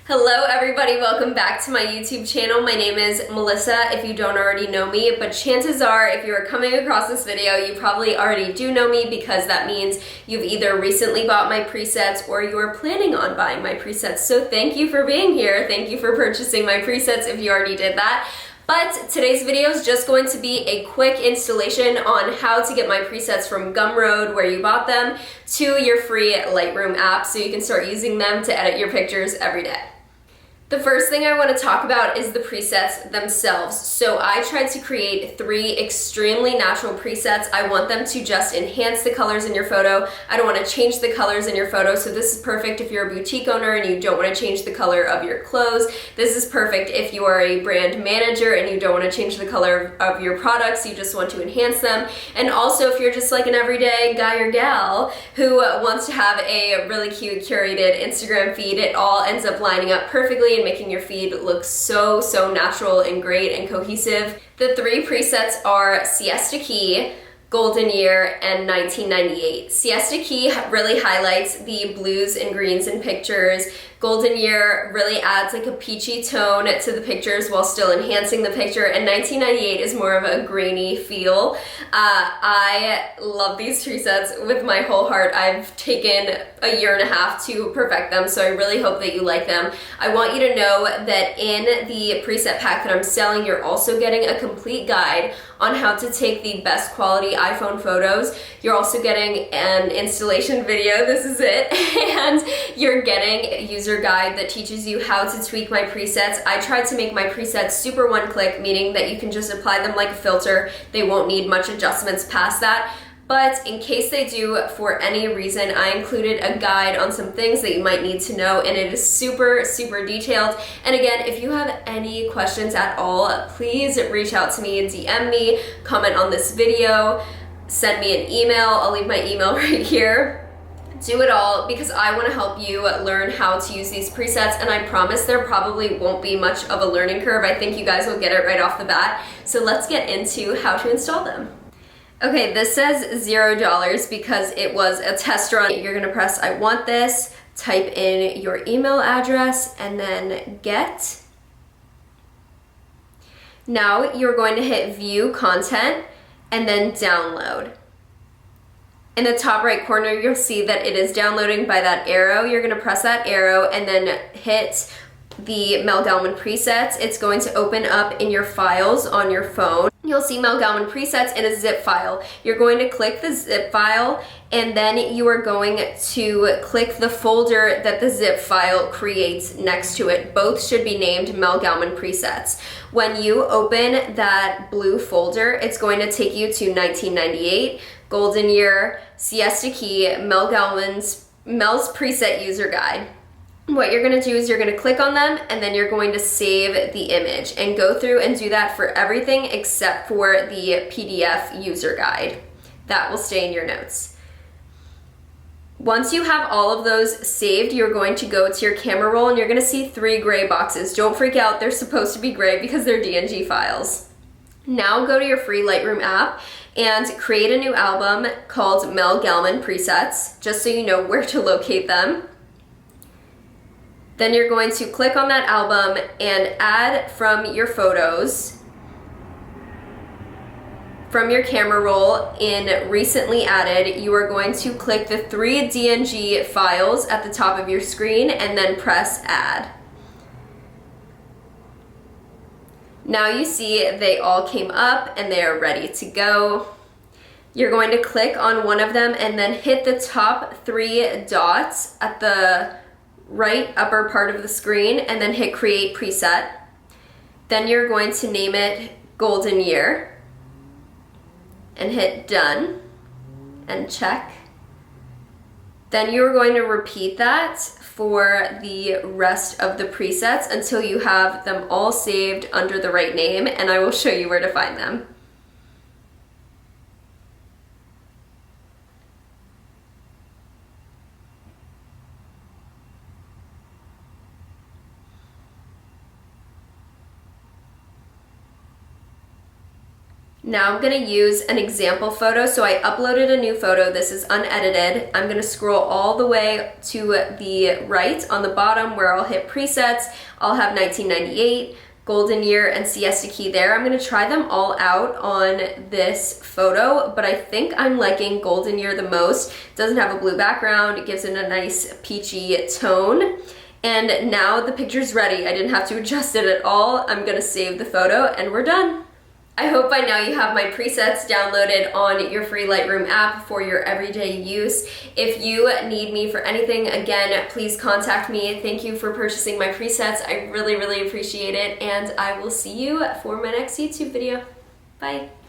Hello everybody, welcome back to my YouTube channel. My name is Melissa, if you don't already know me, but chances are if you are coming across this video, you probably already do know me because that means you've either recently bought my presets or you are planning on buying my presets. So thank you for being here. Thank you for purchasing my presets if you already did that. But today's video is just going to be a quick installation on how to get my presets from Gumroad, where you bought them, to your free Lightroom app so you can start using them to edit your pictures every day. The first thing I want to talk about is the presets themselves. So I tried to create 3 extremely natural presets. I want them to just enhance the colors in your photo. I don't want to change the colors in your photo, so this is perfect if you're a boutique owner and you don't want to change the color of your clothes. This is perfect if you are a brand manager and you don't want to change the color of your products, you just want to enhance them. And also if you're just like an everyday guy or gal who wants to have a really cute curated Instagram feed, it all ends up lining up perfectly and making your feed look so natural and great and cohesive. The 3 presets are Siesta Key, Golden Year, and 1998. Siesta Key really highlights the blues and greens in pictures. Golden Year really adds like a peachy tone to the pictures while still enhancing the picture, and 1998 is more of a grainy feel. I love these presets with my whole heart. I've taken a year and a half to perfect them, so I really hope that you like them. I want you to know that in the preset pack that I'm selling, you're also getting a complete guide on how to take the best quality iPhone photos. You're also getting an installation video, this is it, and you're getting a user guide that teaches you how to tweak my presets. I tried to make my presets super one-click, meaning that you can just apply them like a filter. They won't need much adjustments past that. But in case they do for any reason, I included a guide on some things that you might need to know, and it is super detailed. And again, if you have any questions at all, please reach out to me and DM me, comment on this video, send me an email. I'll leave my email right here. Do it all because I want to help you learn how to use these presets, and I promise there probably won't be much of a learning curve. I think you guys will get it right off the bat. So let's get into how to install them. Okay, this says $0 because it was a test run. You're gonna press I want this, type in your email address, and then get. Now you're going to hit view content and then download. In the top right corner, you'll see that it is downloading by that arrow. You're gonna press that arrow and then hit the MEL GALMIN presets. It's going to open up in your files on your phone. You'll see MEL GALMIN presets in a zip file. You're going to click the zip file, and then you are going to click the folder that the zip file creates next to it. Both should be named MEL GALMIN presets. When you open that blue folder, it's going to take you to 1998, Golden Year, Siesta Key, Mel's preset user guide. What you're gonna do is you're gonna click on them and then you're going to save the image and go through and do that for everything except for the PDF user guide. That will stay in your notes. Once you have all of those saved, you're going to go to your camera roll and you're gonna see 3 gray boxes. Don't freak out, they're supposed to be gray because they're DNG files. Now go to your free Lightroom app and create a new album called MEL GALMIN Presets, just so you know where to locate them. Then you're going to click on that album and add from your photos, from your camera roll in recently added, you are going to click the 3 DNG files at the top of your screen and then press add. Now you see they all came up and they are ready to go. You're going to click on one of them and then hit the top 3 dots at the right upper part of the screen and then hit create preset. Then you're going to name it Golden Year and hit done and check. Then you're going to repeat that for the rest of the presets until you have them all saved under the right name, and I will show you where to find them. Now I'm gonna use an example photo. So I uploaded a new photo. This is unedited. I'm gonna scroll all the way to the right on the bottom where I'll hit presets. I'll have 1998, golden year, and siesta key there. I'm gonna try them all out on this photo, but I think I'm liking golden year the most. It doesn't have a blue background. It gives it a nice peachy tone. And now the picture's ready. I didn't have to adjust it at all. I'm gonna save the photo and we're done. I hope by now you have my presets downloaded on your free Lightroom app for your everyday use. If you need me for anything, again, please contact me. Thank you for purchasing my presets. I really, really appreciate it, and I will see you for my next YouTube video. Bye.